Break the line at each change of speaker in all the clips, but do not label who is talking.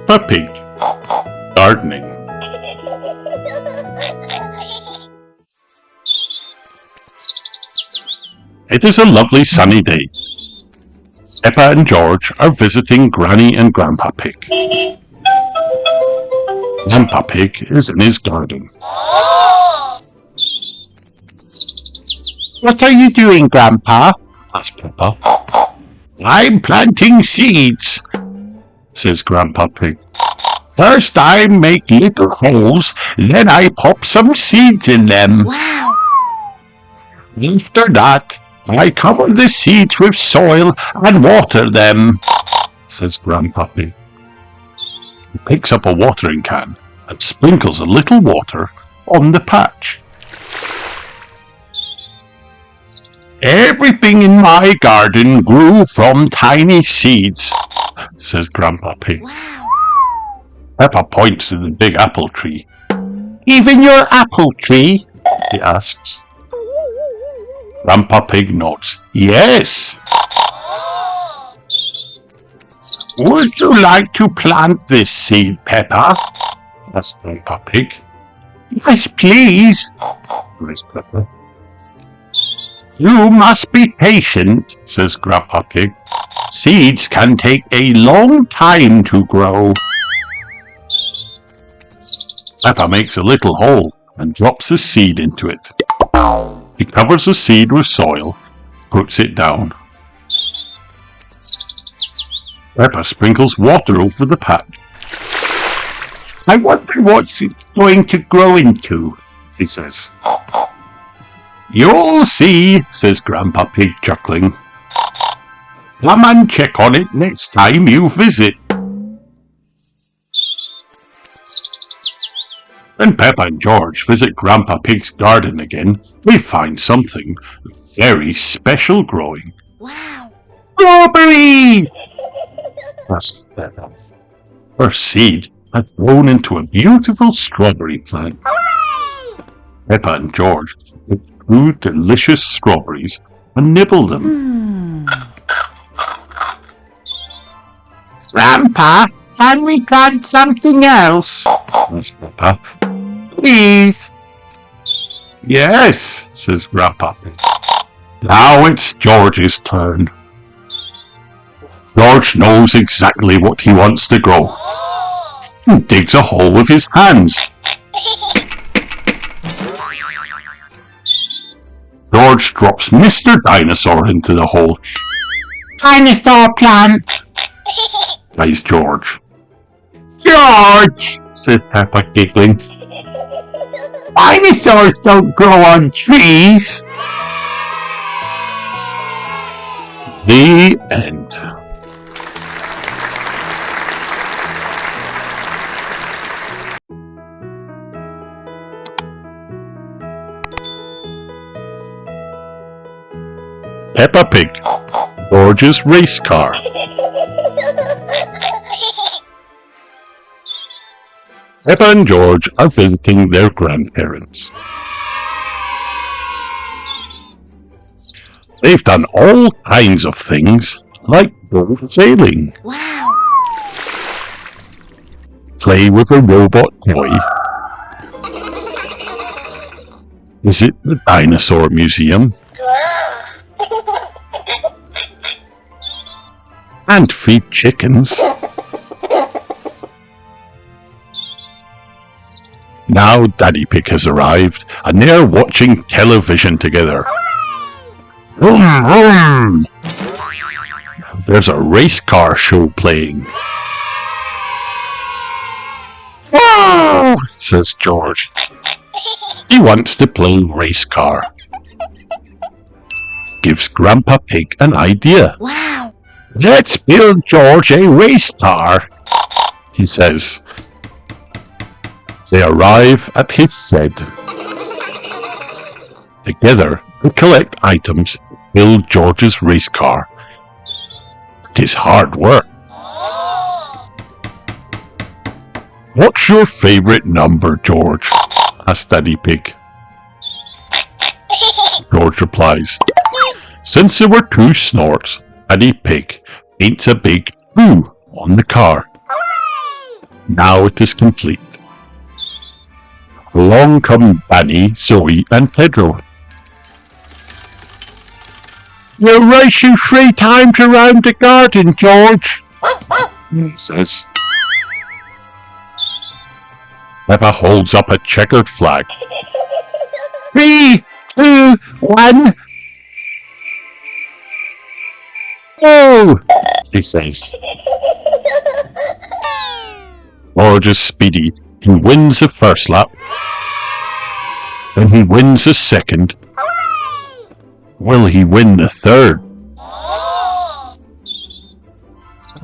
Peppa Pig Gardening. It is a lovely sunny day. Peppa and George are visiting Granny and Grandpa Pig. Grandpa Pig is in his garden.
What are you doing, Grandpa?
Asked Peppa.
I'm planting seeds,
Says Grandpa Pig.
First I make little holes, then I pop some seeds in them.
Wow!
After that, I cover the seeds with soil and water them.
Says Grandpa Pig. He picks up a watering can and sprinkles a little water on the patch.
Everything in my garden grew from tiny seeds,
Says Grandpa Pig.
Wow!
Peppa points to the big apple tree.
Even your apple tree?
He asks. Grandpa Pig nods.
Yes. Would you like to plant this seed, Peppa?
Asked Grandpa Pig.
Yes, please.
Says Peppa.
You must be patient,
Says Grandpa Pig.
Seeds can take a long time to grow.
Peppa makes a little hole and drops the seed into it. He covers the seed with soil, puts it down. Peppa sprinkles water over the patch.
I wonder what it's going to grow into,
She says.
You'll see,
Says Grandpa Pig, chuckling.
Come and check on it next time you visit.
When Peppa and George visit Grandpa Pig's garden again, they find something very special growing.
Wow!
Strawberries!
Asked Peppa. Her seed had grown into a beautiful strawberry plant.
Hooray!
Peppa and George picked 2 delicious strawberries and nibbled them.
Grandpa, can we plant something else?
Asked Peppa.
Please.
Yes, says Grandpa Pig. Now it's George's turn. George knows exactly what he wants to grow. He digs a hole with his hands. George drops Mr. Dinosaur into the hole.
Dinosaur plant.
Cries George.
George,
Says Peppa, giggling.
dinosaurs don't grow on trees.
The end. Peppa Pig, George's race car. Peppa and George are visiting their grandparents. They've done all kinds of things, like go sailing,
Wow!
play with a robot toy, visit the Dinosaur Museum, and feed chickens. Now Daddy Pig has arrived, and they are watching television together. Vroom, vroom. There's a race car show playing.
Oh,
Says George. He wants to play race car. Gives Grandpa Pig an idea.
Wow!
let's build George a race car,
He says. They arrive at his shed. Together, they collect items to build George's race car. It is hard work. What's your favorite number, George? Asked Daddy Pig. George replies, since there were 2 snorts, Daddy Pig paints a big 2 on the car. Now it is complete. Along come Danny, Zoe, and Pedro.
"We'll race you 3 times around the garden, George,"
He says. Peppa holds up a checkered flag.
3, 2, 1. Go!
She says. George is speedy. He wins the first lap. Then he wins the second. Will he win the third?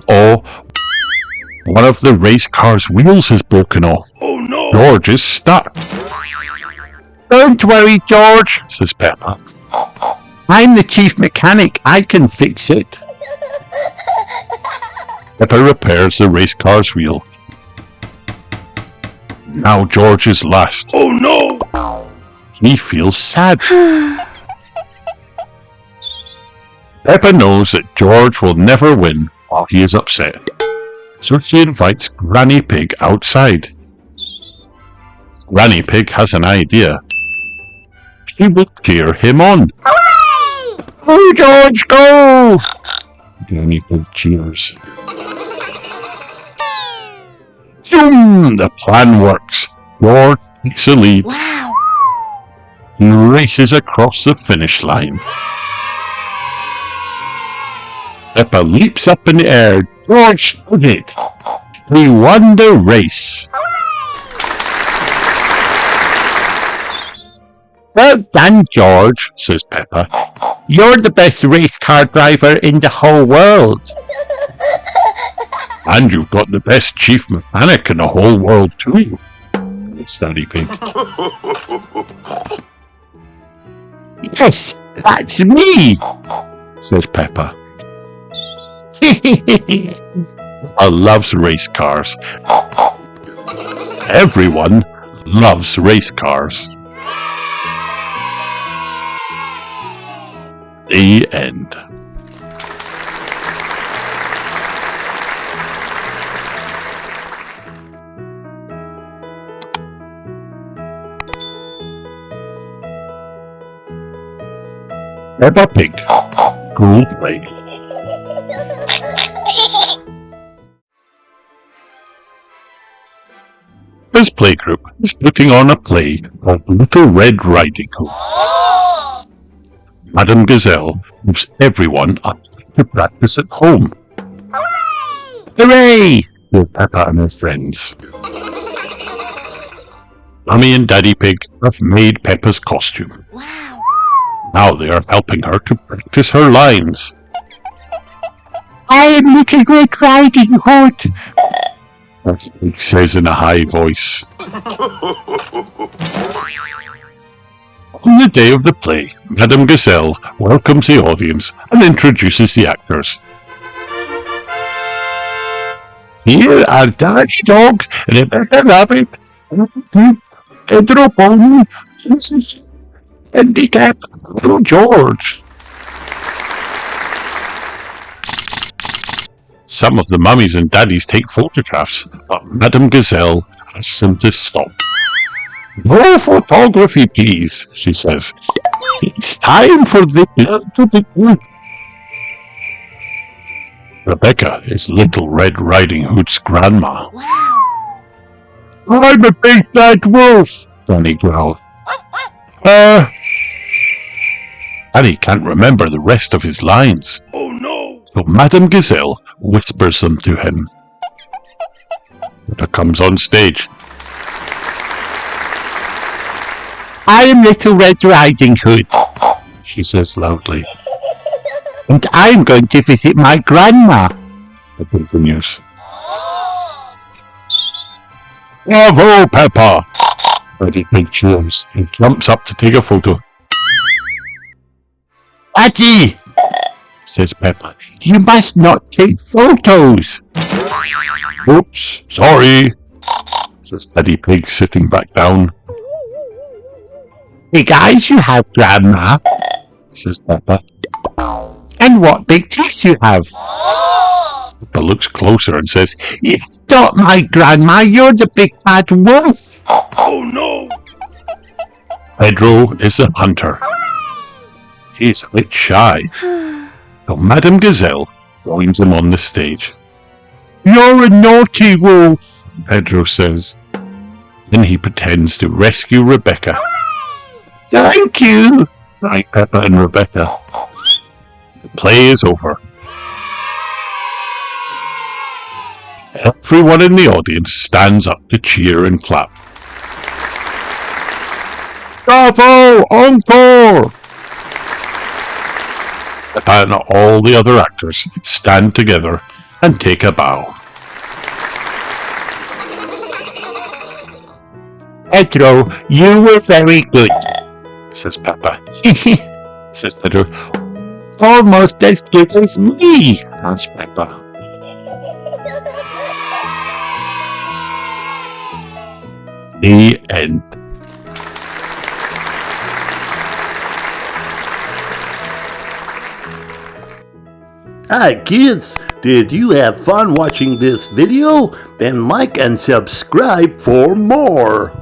Oh, one of the race car's wheels has broken off.
Oh no!
George is stuck.
Don't worry, George,
Says Peppa.
I'm the chief mechanic. I can fix it.
Peppa repairs the race car's wheel. Now George is last.
Oh no!
He feels sad. Peppa knows that George will never win while he is upset. So she invites Granny Pig outside. Granny Pig has an idea. She will cheer him on.
Go, George, go!
Granny Pig cheers. Zoom! The plan works. George takes the lead.
Wow!
He races across the finish line. Peppa leaps up in the air. George took it. He won the race.
Well done, George,
Says Peppa.
You're the best race car driver in the whole world.
And you've got the best chief mechanic in the whole world too. It's Daddy Pig.
Yes, that's me.
Says Peppa. Peppa loves race cars. Everyone loves race cars. The end. Peppa Pig School Play. This playgroup is putting on a play called Little Red Riding Hood. Madame Gazelle moves everyone up to practice at home. Hooray! Hear Peppa and her friends. Mummy and Daddy Pig have made Peppa's costume.
Wow!
Now they are helping her to practice her lines.
I am Little Red Riding Hood.
Daddy Pig says in a high voice. On the day of the play, Madame Gazelle welcomes the audience and introduces the actors. Here are Daddy Dog, Rebecca Rabbit, Pedro Pony, Handicap, Little George. Some of the mummies and daddies take photographs, but Madame Gazelle asks them to stop. No photography, please, she says. It's time for the play to begin. Rebecca is Little Red Riding Hood's grandma.
Wow!
I'm a big bad wolf, Danny growled. Danny can't remember the rest of his lines,
Oh no!
so Madame Gazelle whispers them to him. Peppa comes on stage.
I am Little Red Riding Hood,
She says loudly.
and I'm going to visit my grandma.
It continues. Bravo, Peppa! Daddy Pig cheers and jumps up to take a photo.
Daddy,
Says Peppa.
you must not take photos.
Oops, sorry, says Daddy Pig sitting back down.
Big eyes you have, Grandma.
Says Peppa.
And what big teeth you have.
Peppa looks closer and says, "You stop my grandma, you're the big bad wolf."
Oh no!
Pedro is the hunter. He's a bit shy, so Madame Gazelle joins him on the stage. "You're a naughty wolf," Pedro says. Then he pretends to rescue Rebecca. "Thank you," cry Peppa and Rebecca. The play is over. Everyone in the audience stands up to cheer and clap. "Bravo! Encore!" Peppa and all the other actors stand together and take a bow. "Pedro, you were very good," says Peppa. Says Pedro. "Almost as good as me," answers Peppa. The end.
Hi kids, did you have fun watching this video? Then like and subscribe for more.